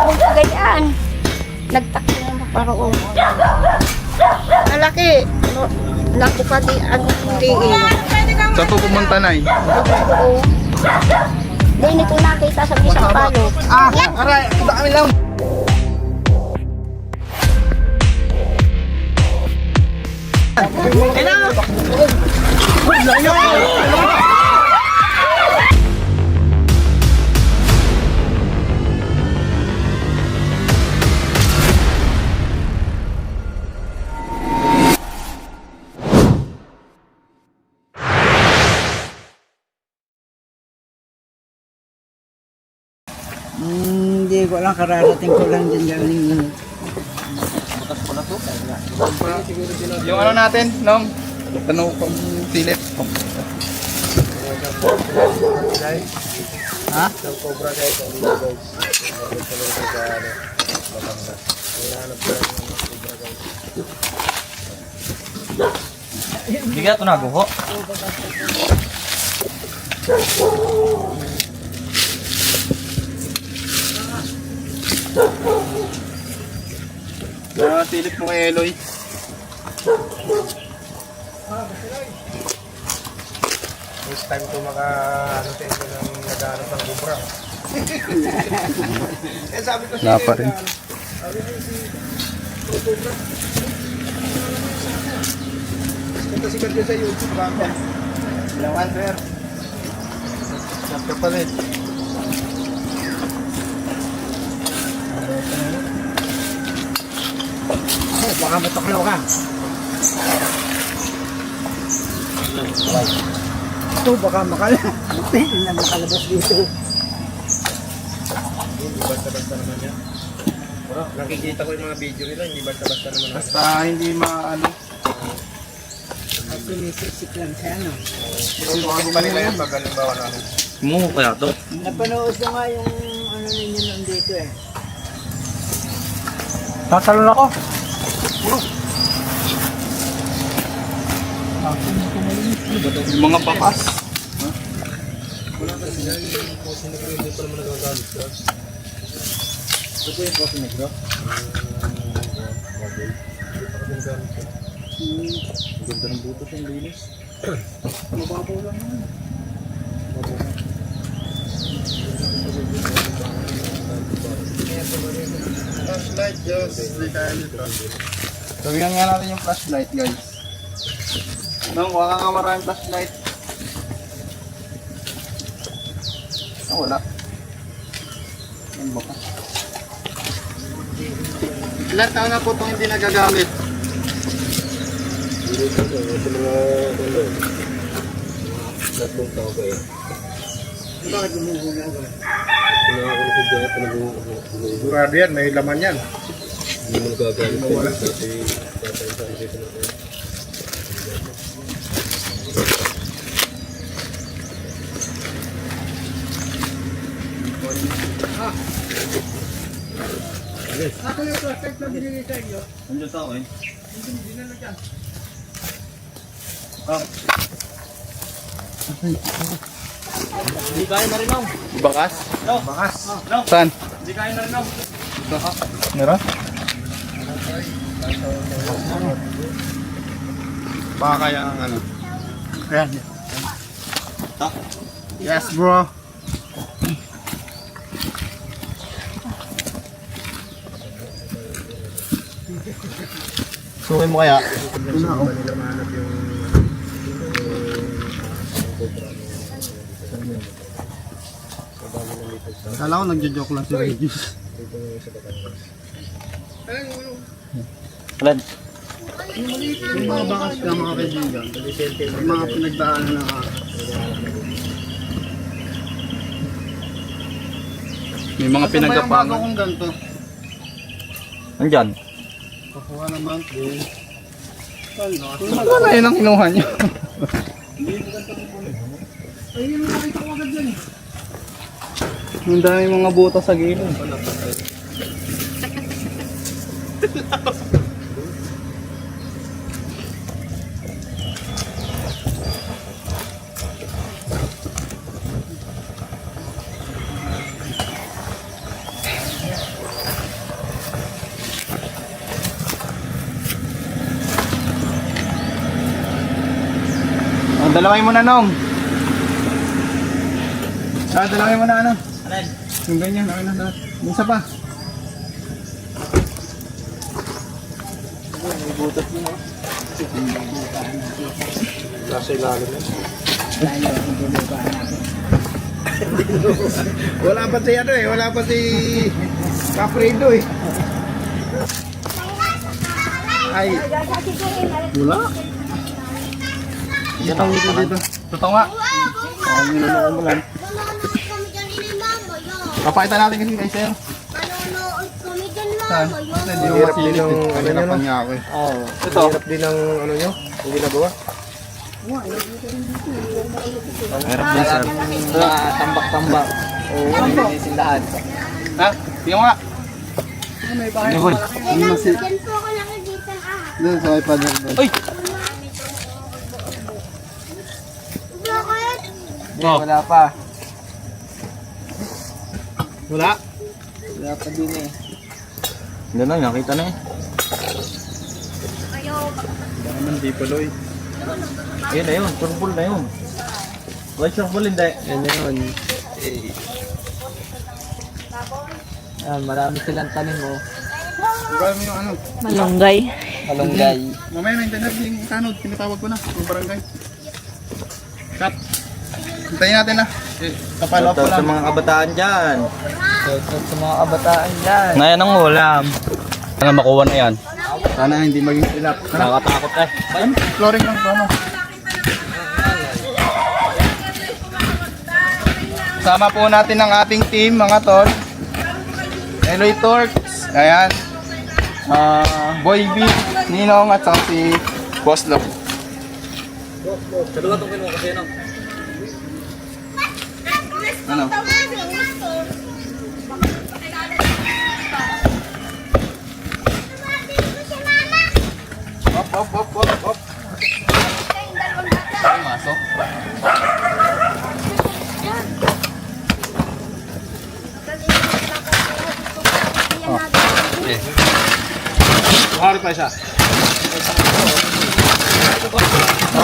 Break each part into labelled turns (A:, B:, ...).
A: Huwag kagayaan. Nagtakbo na paroon. Malaki. Lako pati ang liin.
B: Saan po pumunta, Nay?
A: Oo. Hindi ko nakita sa isang palo.
B: Aray, dami lang.
C: Hindi ko lang, kararating ko lang din galing.
B: Yung ano natin, Nong? Tanong kong silip. Ha?
D: Bigat ito na guho.
B: Silip mo kay Eloy.
E: First time ko ano tayo ng naghanap ng kubra. Eh sabi ko
B: Wala pa rin.
E: sikat yun sa YouTube ba?
B: Bilangan, sir. Sarap ka pa rin.
C: Baka matuklaw ka. Ito baka hindi na makalabas dito.
E: Hindi basta-basta naman yan. Nakikita ko yung mga video nila, hindi basta-basta naman.
B: Basta hindi maano.
C: At sinisik lang siya, no?
E: Bakit pa nila yan pag halimbawa na ano?
D: Mo kaya to.
C: Napanood ko nga yung ano ninyo nandito eh.
D: Tatalon ako.
B: Yung mga bakas.
E: Ganda ng butos yung linis.
C: Mababaw lang yun.
B: Flashlight, Diyos. Sabihan nga natin yung flashlight, guys. Nung, wala nga maraming flashlight. Wala. Yan ba ka? Ilan taon na po itong hindi nagagamit?
E: Tatlong tao ba yan?
C: Bakit gumuhula ba?
E: Sigurado yan, may laman yan.
F: Hindi mo nagagamit ko kasi tatay-tatay dito na ito.
C: Ako yung flashlight na binili sa inyo.
D: Nandiyan tao eh.
C: Hindi na lang dyan.
D: Hindi kaya na rin ako.
B: Bakas?
D: No. Bakas. No.
B: Saan?
D: Hindi kaya na rin ako.
B: Meron? Baka kaya ang ano? Ayan. Yes, bro. Sukin mo kaya? Kala ko nagjo-joke lang si Regis.
D: Alan.
B: Yung mga bakas ka mga kaibigan, yung mga pinagdaanan na may mga pinagapangan. Ano kung ganito?
D: Nandiyan.
B: Kukuha naman. Wala yun ang kinuha niyo.
C: Ayun yung nakita ko agad yan eh.
B: Ang dami mga butas sa gilid. Dalawin mo na, Nong. Dalawin mo na, ano?
D: Alin?
B: Yung ganyan, okay na lahat. Yung isa pa.
E: Nasa ilalim na.
B: Wala pa si ano eh, wala pa si Capredo eh. Ay, wala. Dito dito. Totoo nga. Ay, niloloko mo lang. Papakita natin kasi kay Sir. Saan? Kasi hindi mo
E: Hirap din
B: masilip
E: ng
B: eh.
E: ano
B: Pagkirapan
E: nyo,
B: niya ako eh.
E: Oo. Ito. Hirap din ng ano nyo, yung ginagawa.
B: Hirap din, Sir.
C: Tambak-tambak. Oo, nilinisin lahat.
B: Ha? Tingnan mo nga.
A: Diyan po ako nakikita
B: Doon sa iPad doon.
D: Uy!
A: Bakit?
C: Wala pa.
B: Wala.
C: Wala pa din eh.
D: Hindi na, nakita na eh.
B: Baka naman di paloy.
D: Ayun na yun, surbol na yun. Why surbol hindi?
C: Yan na yun. Marami silang tanim oh.
B: Gawin mo yung ano.
A: Malunggay.
C: Malunggay.
B: Mamaya na internet yung tanod. Tinatawag ko na. Yung barangay. Cut. Hintayin natin na. Kapalo ko
D: Shoutout sa
B: lang.
D: mga kabataan dyan.
C: Shoutout sa mga kabataan dyan.
D: Ngayon ang ulam. Sana makuha na yan.
B: Sana hindi maging ilap.
D: Nakakatakot eh.
B: Flooring lang to, ano? Sama po natin ang ating team, mga tol. Eloy Torques. Ayan. Boy B, Ninong at saka si Boss Love.
D: Dalawa itong kinuha kasi ano.
B: Ano? Op. Ay, masok. Buhari pa siya.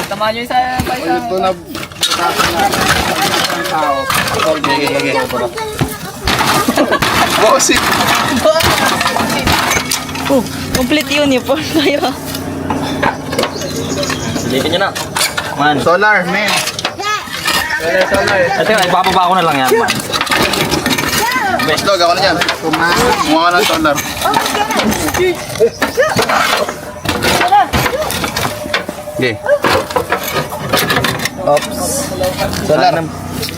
C: Tama nyo isa.
B: Ito na butasan na ng tao. Lagi. Bossing.
A: Complete uniform tayo.
D: Dito nyo na. Man.
B: Solar, man.
D: Ito yung ipapaba ko na lang yan, man.
B: Slog, ako na dyan. Kumuha ka ng solar. Okay.
D: Ops.
B: Solar.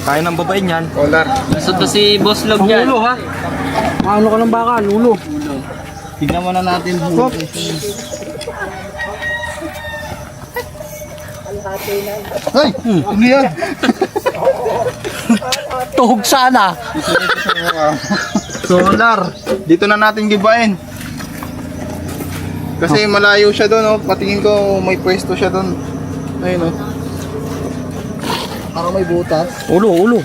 D: Kaya ng babae niyan.
B: Solar.
C: Gusto to si Boss Log dyan.
D: Ulo ha.
C: Ano ka ng baka? Ulo.
B: Tignan mo na natin. Ay! Ano yan?
C: Tuhog sana.
B: Solar. Dito na natin gibain. Kasi malayo siya doon, oh. Patingin ko may pwesto siya doon. Ayun, oh. Parang may butas.
D: Ulo.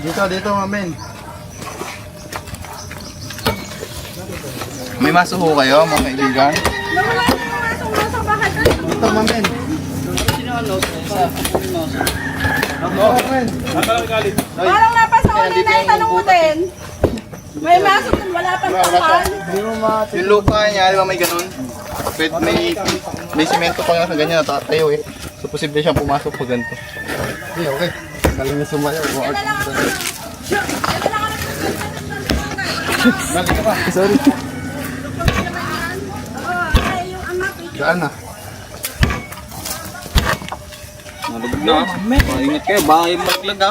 B: Dito, mamen. May maso ho kayo, mga kaibigan? Dito, mamen.
G: Parang napasahuli na yung tanutin. May masok dun, wala pang tapan.
B: Yung lupa niya, di ba may ganun? Pwede, may simento pa nga sa ganyan, nakatayo eh. So, posible siyang pumasok pag ganito. Okay. Galing niya sumayaw. Balik ka pa. Sorry. Saan na?
D: Nalugod na. Ingat kayo, baka yung malaglag ha.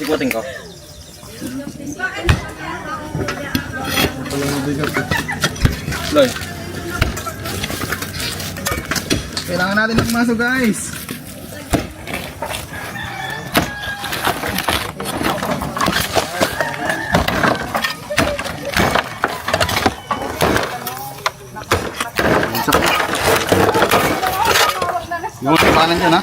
D: Sikutin ko. Loy.
B: Kailangan natin na pumasok, guys. Yung kapanan dyan, ha?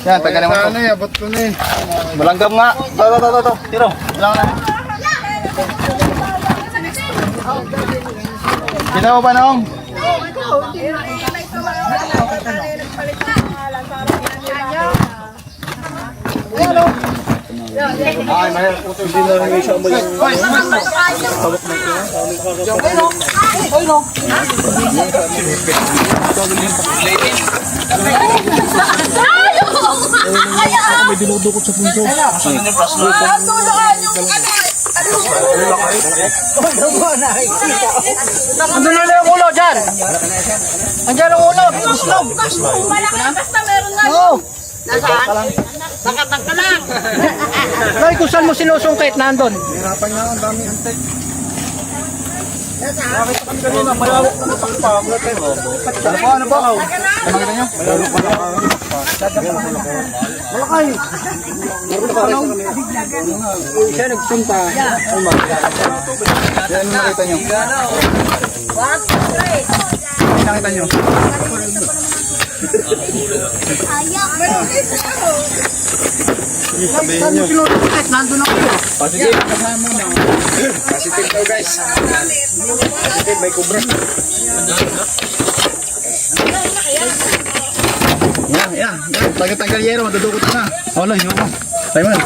B: Yan, tagalin mo to. Abot ko na eh. Malanggam nga. To. Tiro. Lang na. Ginawa ba naong?
F: Hindi na rin siya mo yung...
C: May dinudukot sa punso.
A: Andun na yung ulo dyan. Andiyan ang ulo. Islog.
G: Basta meron nga.
A: Oo. Nasaan? Nakatang ka lang. Nay, kung saan mo sinusungkit, nandun.
B: Hirapan nga, ang dami antek. Ano po? Nakita nyo? Malakay.
C: Siya nagsunta.
B: Yan ang nakita nyo. Nakita nyo. Sabihin nyo.
A: Nandun ako.
B: Positive. Positive daw guys. Positive, may kubra. Yan. Tagal yero, madudukot na. Wala, yun ako. Simon.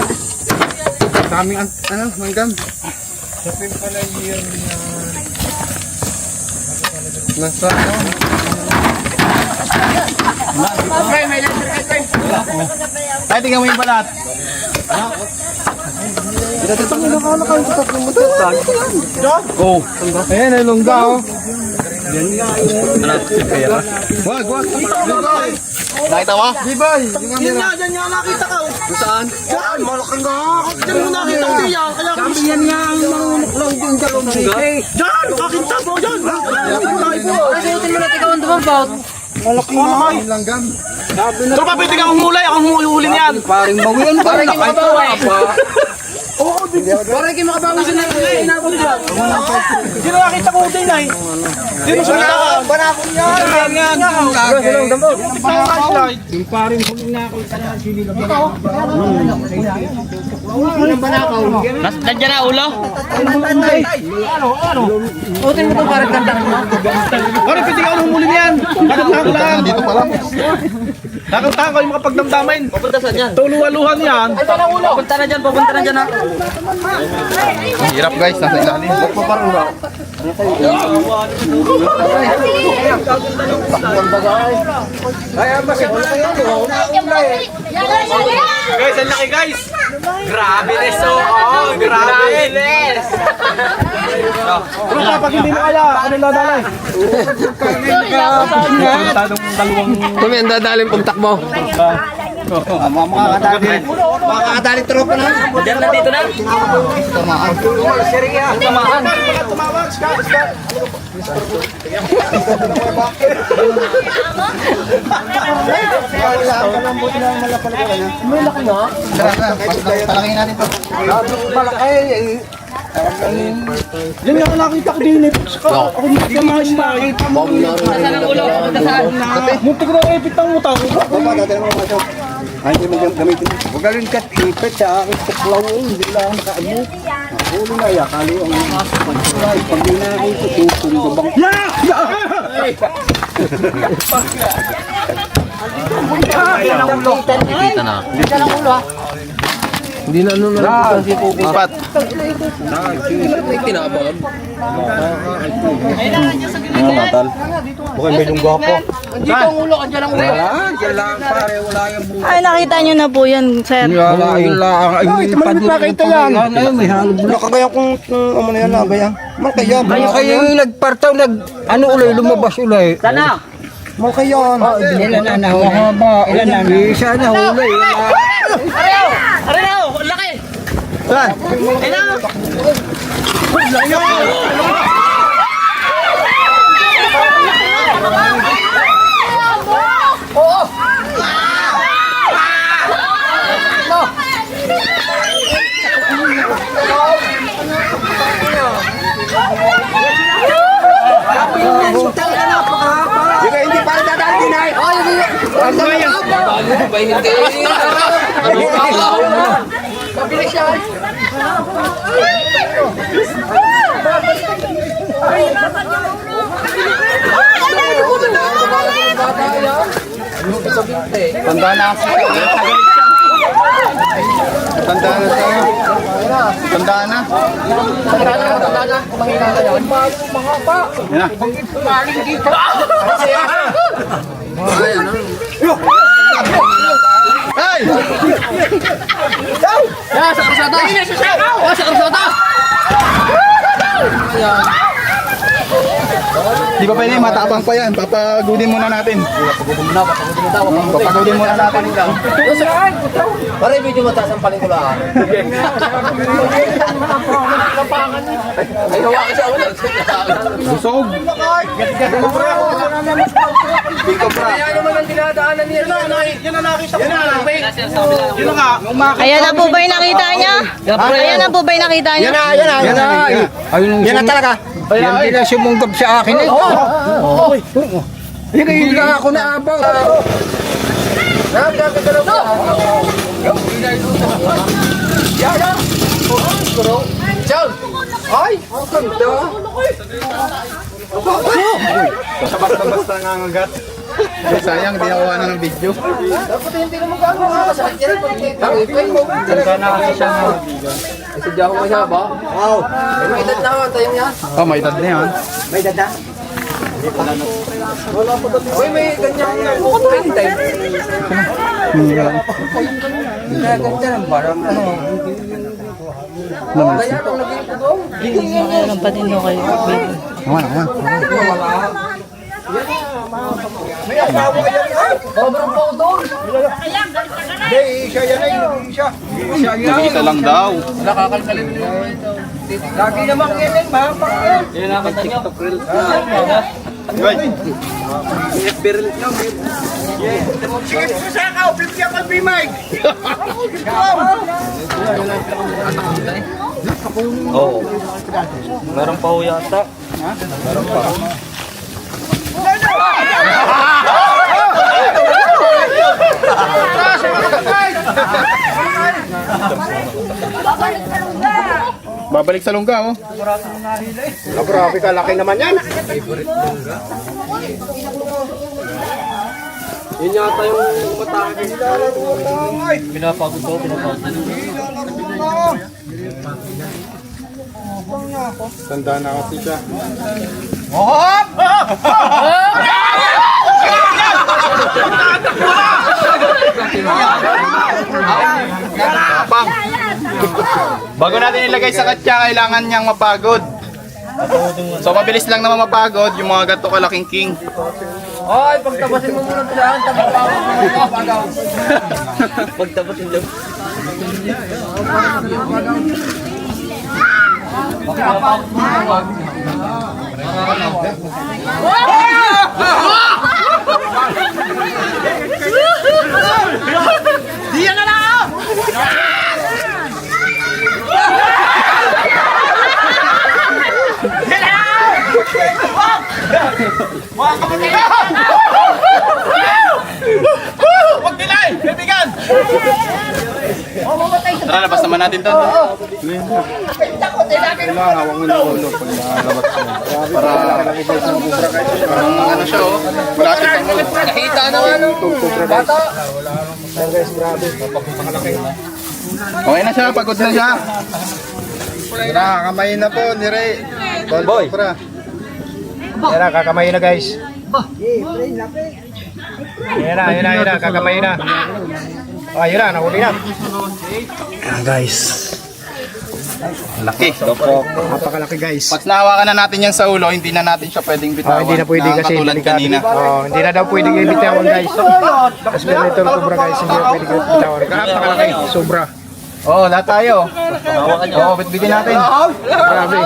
B: Daming manggam. Sapin pala year niya. Nasa Ay, tingnan mo yung balat. Oh, ayan ay lungga oh. Wag. Nakita mo? Di ba? Yung camera.
C: Diyan nga nakita ka.
B: Saan?
C: Diyan, malakang nga. Diyan mo nakita ko diyan. Kaya kami yan nga ang mangunuklang din dyan. Diyan, nakakita mo dyan.
A: Kasi yung tinulad ikaw ang dumabaut.
B: Malaki nga. Yung langgam.
C: Tropa, pwede kang humulay. Akong huli niyan.
B: Paring bawian ba?
A: Parang makabawi.
C: Para kayo makabawi sa inabot dyan. Hindi na nakita ko din ay. Hindi mo sumita ka.
B: Banakon yan.
C: Yan.
B: Yung paring huling na ako sa sili na
A: Nandiyan na ulo? Utin mo ito parang gandang mo.
C: Pare, pwede ka humuli niyan. Kakantahan ko lang.
B: Dito pala.
C: Kakantahan ko yung makapagdamdamin.
A: Papunta saan yan?
C: Tuluwaluhan yan.
A: Papunta na dyan ha.
B: Ang hirap guys, nasa ilalim.
C: Guys, ang laki guys. Grabe res oh. Grabe res. Pero pag hindi mo kaya, ano ladalay?
F: Kami ang dadaling pagtakbo.
B: Makakadali tropa na.
A: Diyan na dito na.
C: Tumawag, Scott.
B: Palakingin natin to.
C: Yan nga nakita ko din. Ako hindi makita mo.
A: Saan ang ulo? Papunta saan?
C: Muntik na ipit ang utang.
B: Hindi mo gamitin. Huwag ka rin kat-ipit sa aking tuklaw. Hindi lang nakaano. Huli na yakali ang pag-slide. Pag di na ako tututong gabang.
A: Kita na. Diyan ang ulo ha.
F: Hindi na ano na si Pupo.
B: Apat.
F: Kinabag.
B: Bukay may lunggo ako.
A: Dito ang ulo. Andiyan ang ulo.
B: Diyan lang pare. Wala yung buhay.
G: Ay, nakita nyo na po yan, sir.
B: Wala yung laang. Ay, malapit na kita yan. Ayun, may halong. Nakagaya kung ano na yan na. Gaya. Malkaya.
C: Kayo yung nagpartaw, ano ulay, lumabas ulay.
A: Sana.
B: Malkaya.
C: Ilan na nahaba, ilan na isa na ulay.
A: Ariyo! Ariyo! Ang laki!
B: Saan?
A: Ayun!
B: Hindi para dadalhin ay.
C: Abay, hindi. Mabilis siya.
B: Tanda na kasi. Tanda na siya. Tanda na. Yan na. Hey! Di ba pwede, matapang pa yan. Papagudin muna natin. Papagudin muna natin.
C: Para medyo mataas ang palingkulaan. Ay, hawakan siya.
B: Busog. Biko pra.
C: Kaya naman ang dinadaanan niya.
H: Ayan na po ba yung nakita niya? Ayan na po ba yung nakita niya?
A: Yan na talaga. Yan din na sumunggab sa akin eh. Hindi na ako naabang.
B: Basta nangangagat. Sayang, di nakuha na ng video.
C: Sadya ko masya ba? Wow. May edad na ako. Tayo niya.
B: Oh, may edad na yan.
C: Uy, may ganyan kukutin tayo. Kaya ganda ng barang. Kaya nung naging ko doon.
H: Ang patino kayo.
B: Naman.
C: May asawa ka yan. Sobrang po doon.
B: Isa lang daw.
C: Nakakalkalin mo ito. Lagi namang yan eh. Mahapak yan.
D: Yan naman TikTok reel.
E: Oo. Meron pa ho yata.
B: Babalik sa lungga, oh.
A: Grabe ka, laki naman yan.
C: Yun yata yung matake nila.
D: Pinapagod ko, pinapagod.
B: Tanda na kasi siya. Tapang. Bago natin ilagay sa katya, kailangan niyang mapagod. So mabilis lang naman mapagod yung mga ganito kalaking king.
C: Ay, pagtabasin mo muna dyan. Pagtabasin dyan.
A: Diyan na lang! Huwag nilay! Bibigan!
B: Tara, labas naman natin to. Kailangan hawak mo na ulo pag nakalabas mo. Para parang ano siya, oh. Malapit ang ulo.
C: Nakita naman ang bata.
B: Okay na siya, pagod na siya. Kamay na po, nire. Boy.
A: Yan na, kakamay na guys. Yan na, kakamay na. Oh, yun na, nahuli na. Yan guys.
B: Laki.
A: Napakalaki guys.
B: Pag nahawakan na natin yan sa ulo, hindi na natin siya pwedeng bitawan.
A: Hindi na pwede kasi
B: katulad
A: delikado.
B: kanina.
A: Hindi na daw pwede ibitawan guys. Tapos meron itong kubra guys, hindi na pwede ibitawan. Napakalaki, sobra.
B: Oo, lahat tayo. Oo, bitbitin natin.
A: Grabe.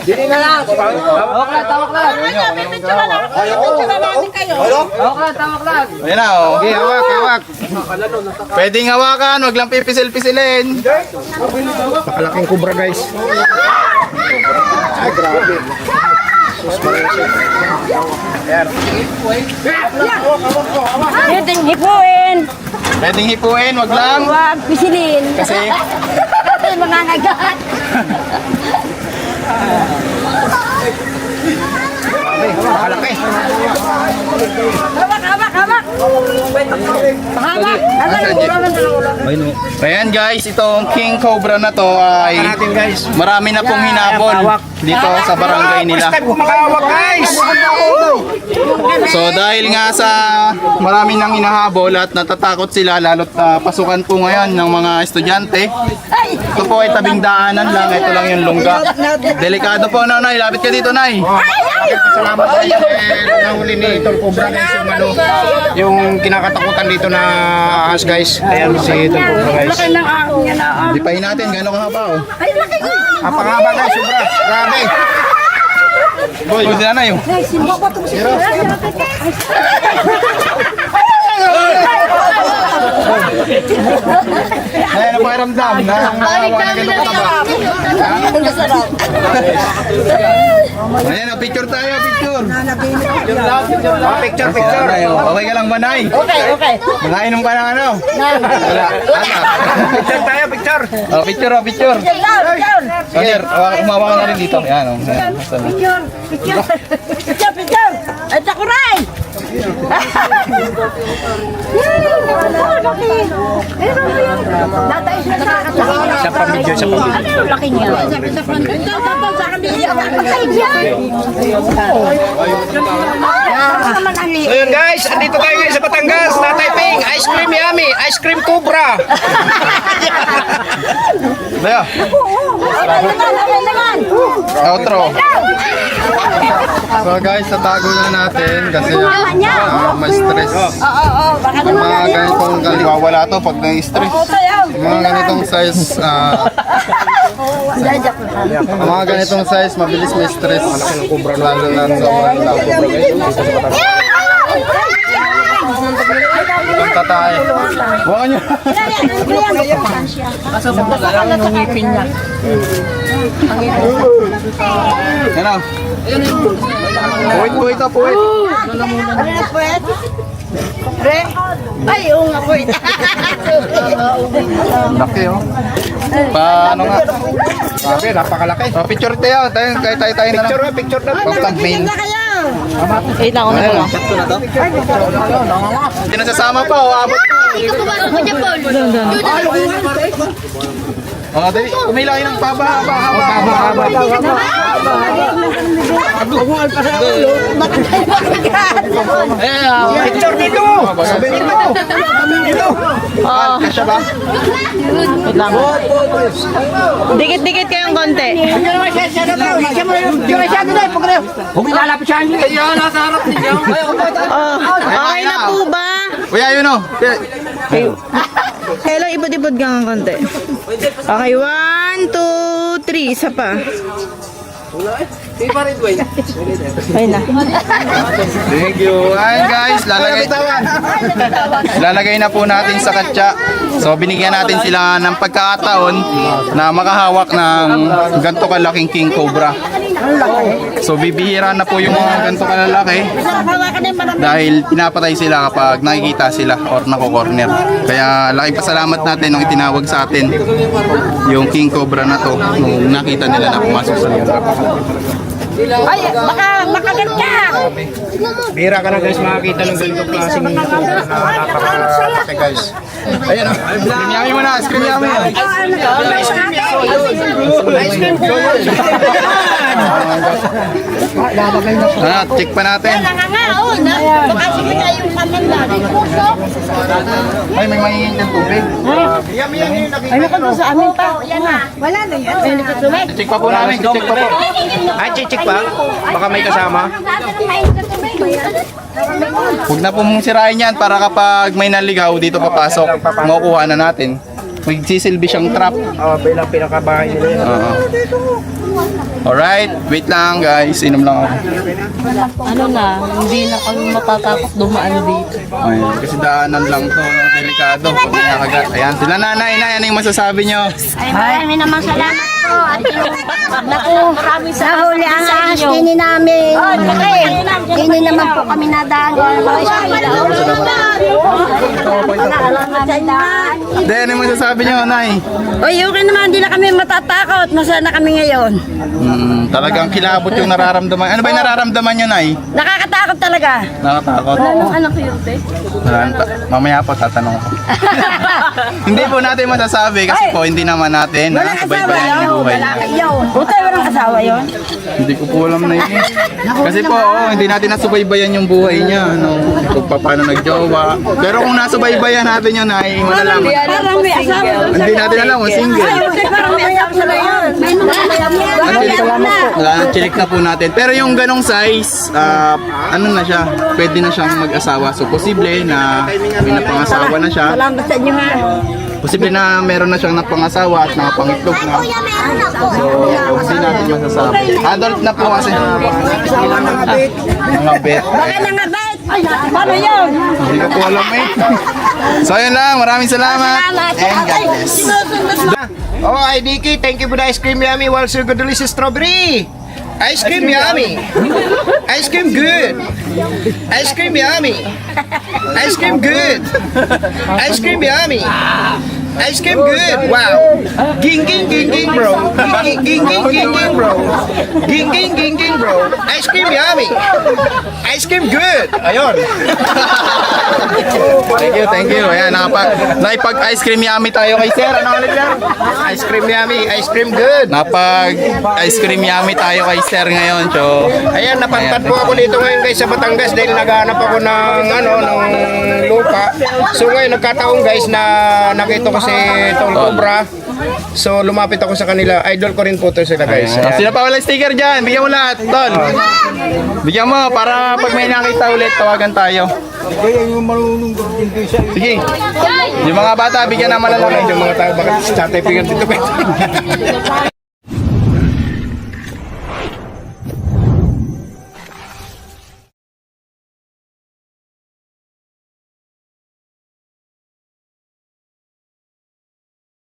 C: Dili na lang. Tawak lang, tawak lang.
G: Pipicture namin kayo.
C: Tawak lang, tawak lang.
B: Ayan na, oh.
A: Okay, hawak.
B: Pwedeng hawakan, wag lang pipisil-pisilin.
A: Napakalaking kubra guys. Ay, grabe.
G: Pwedeng hipuin.
B: Pwedeng hipuin, wag lang.
G: Huwag pisilin.
B: Kasi,
G: Kasi mga nagat.
A: Malaki.
G: Hawak, hawak, hawak. Hawak.
B: ayan guys, itong King Cobra na to ay
A: Natin guys.
B: marami na pong hinabol dito sa barangay nila.
A: First time ko makahawak guys.
B: So dahil nga sa marami nang hinahabol at natatakot sila lalo't pasukan po ngayon ng mga estudyante. Ito po ay tabing daanan lang, ito lang yung lungga. Delikado po Nay, lapit ka dito Nay.
A: Salamat guys. Nahuli ni Tol Cobra guys yung ano, yung kinakatakutan dito na ahas guys. Ayan si Tol Cobra guys.
G: Laki ng ahon niya na.
B: Dipahin natin, gano'n kahaba oh.
G: Ay, laki niya.
A: Napakahaba guys, sobra. Grabe.
B: Boy, si Nanay oh.
G: Ay, sino ba itong sino?
B: Ayan ang pakiramdam na nangahawa na gano'n kataba.
G: Masarap.
B: Ayan oh, picture tayo, picture.
A: Picture, picture.
B: Nay, oh. Okay ka lang ba Nay?
G: Okay, okay.
B: Nakainom ka ng ano? Wala.
A: Picture tayo, picture.
B: Oh, picture oh, picture.
G: Down.
B: Oh, sir, umawa ka na rin dito. Ayan oh. Ayan, basta na.
G: Picture. Ay, takuray. Data is nakakatawa.
A: Sa pamilyo, sa pamilyo.
G: Ano yung laki niya? Sa kanila.
A: So yun guys, andito tayo guys sa Batangas. Tatay Ping, ice cream yummy, ice cream Cobra.
B: Daya, outro. So guys, tatago na natin kasi may stress.
G: Oo, baka
B: Yung mga ganitong kaliwawala to pag na-stress. Yung mga ganitong size, yung mga ganitong size, mabilis may stress. Lalo na sobrang labo. Punta tayo. Huwag nyo. Yan o. Puwit to, puwit.
G: Ay, oo nga po.
B: Laki oh. Paano nga?
A: Grabe, napakalaki.
B: Oh, picture tayo. Tayo na lang.
A: Picture, picture na.
B: Pag thumbnail.
H: Wait lang, una ko lang.
B: Hindi na sasama pa. Oh, abot. Oh, dali. Kumilain ng paba.
A: Picture dito. Sabi dito. Dito.
B: Kasya ba?
H: Wait lang. Dikit-dikit kayong konti. Oh, okay na po ba?
B: Kuya, yun oh.
H: Hello, ipod-ipod ka ng konti. Okay, 1, 2, 3. Isa pa. Ayun na.
B: Thank you. Ayan guys, lalagay na po natin sa katsa. So binigyan natin sila ng pagkakataon na makahawak ng ganito kalaking King Cobra. So bibihira na po yung mga ganito kalalaki dahil pinapatay sila kapag nakikita sila or nako-corner. Kaya laking pasalamat natin nung itinawag sa atin yung King Cobra na to nung nakita nila na pumasok sa lugar.
G: Ay, baka ganda.
A: Bira ka na guys makakita ng ganitong klaseng Cobra na napakalaki guys.
B: Ayan o, scream yummy mo na, scream yummy. Check pa natin.
G: Nangangaon. Baka sumita yung kamanda.
B: Ay, may mahingin ng tubig.
G: Ay, naku sa amin pa. Yan na. Wala na yan. Ay, nakatumay.
B: Check pa po namin, check pa po.
A: Ay, chichik pa. Baka may kasama.
B: Huwag na po mong sirain yan para kapag may naligaw dito papasok, makukuha na natin. Magsisilbi siyang trap.
A: Bilang pinakabahay nila yun.
B: Oo. Alright, wait lang guys, inom lang ako.
H: Ano na, hindi na kami matatakot dumaan dito.
B: Ayan, kasi daanan lang to, delikado. Pag may nakagat. Ayan, sila nanay na, yan yung masasabi nyo.
G: Ay, marami naman salamat.
I: Nahuli ang ahas din namin. Hindi naman po kami nadaan.
B: Hindi, ano mo sasabi niyo, Nay?
I: Oy, okay naman, hindi na kami matatakot. Masaya na kami ngayon.
B: Talagang kilabot yung nararamdaman. Ano ba yung nararamdaman niyo, Nay?
I: Nakakatakot talaga.
B: Nakatakot?
I: Anong anak ko yun, te?
B: Mamaya po tatanong ko. Hindi po natin masasabi kasi po hindi naman natin
I: Walang asawa
B: subaybayan
I: yun.
B: yung buhay
I: Wala
B: niya.
I: kayo. Utay, walang asawa yun.
B: Hindi ko po alam na yun. Kasi po, hindi natin nasubaybayan yung buhay niya. Ano, kung paano nagjowa. Pero kung nasubaybayan natin yun, ay malalaman.
I: Parang may asawa doon sa
B: Hindi natin alam kung single.
I: Parang may asawa na yun. May mga
B: Check na po natin. Pero yung ganong size, ano na siya, pwede na siyang mag-asawa. So, posible na may napangasawa na siya.
I: Salamat sa inyo ha.
B: Posible na meron na siyang napangasawa at nakapangitlog na. So, hindi natin yung sasabi. Adult na po kasi. Mga bet.
I: Baka nangabait. Paano yun?
B: Hindi ko po alam eh. So, yun lang. Maraming salamat. And God bless.
A: Oh, IDK, thank you for the ice cream yummy. Well, so good, delicious strawberry. Ice cream yummy. Ice cream good. Ice cream yummy. Ice cream good. Ice cream yummy. Ice cream good. Wow. Ging ging ging ging bro. Ging ging ging ging ging bro. Ging ging ging ging bro. Ice cream yummy. Ice cream good. Ayun.
B: Thank you. Ayan, naipag-ice cream yummy tayo kay Sir. Ano ulit yan?
A: Ice cream yummy. Ice cream good.
B: Napag-ice cream yummy tayo kay Sir ngayon. So,
A: Ayan, napadpad po ako dito ngayon guys sa Batangas dahil naghahanap ako ng ng lupa. So ngayon nagkataon guys na nakita ko si Tol Cobra. So lumapit ako sa kanila. Idol ko rin po to sila guys. Ayan.
B: sino pa wala sticker dyan? Bigyan mo lahat, Tol. Bigyan mo para pag may nakita ulit, tawagan tayo. Sige. Yung mga bata, bigyan ng malalaki.
A: Yung mga tao bakit sa tatay pingan dito.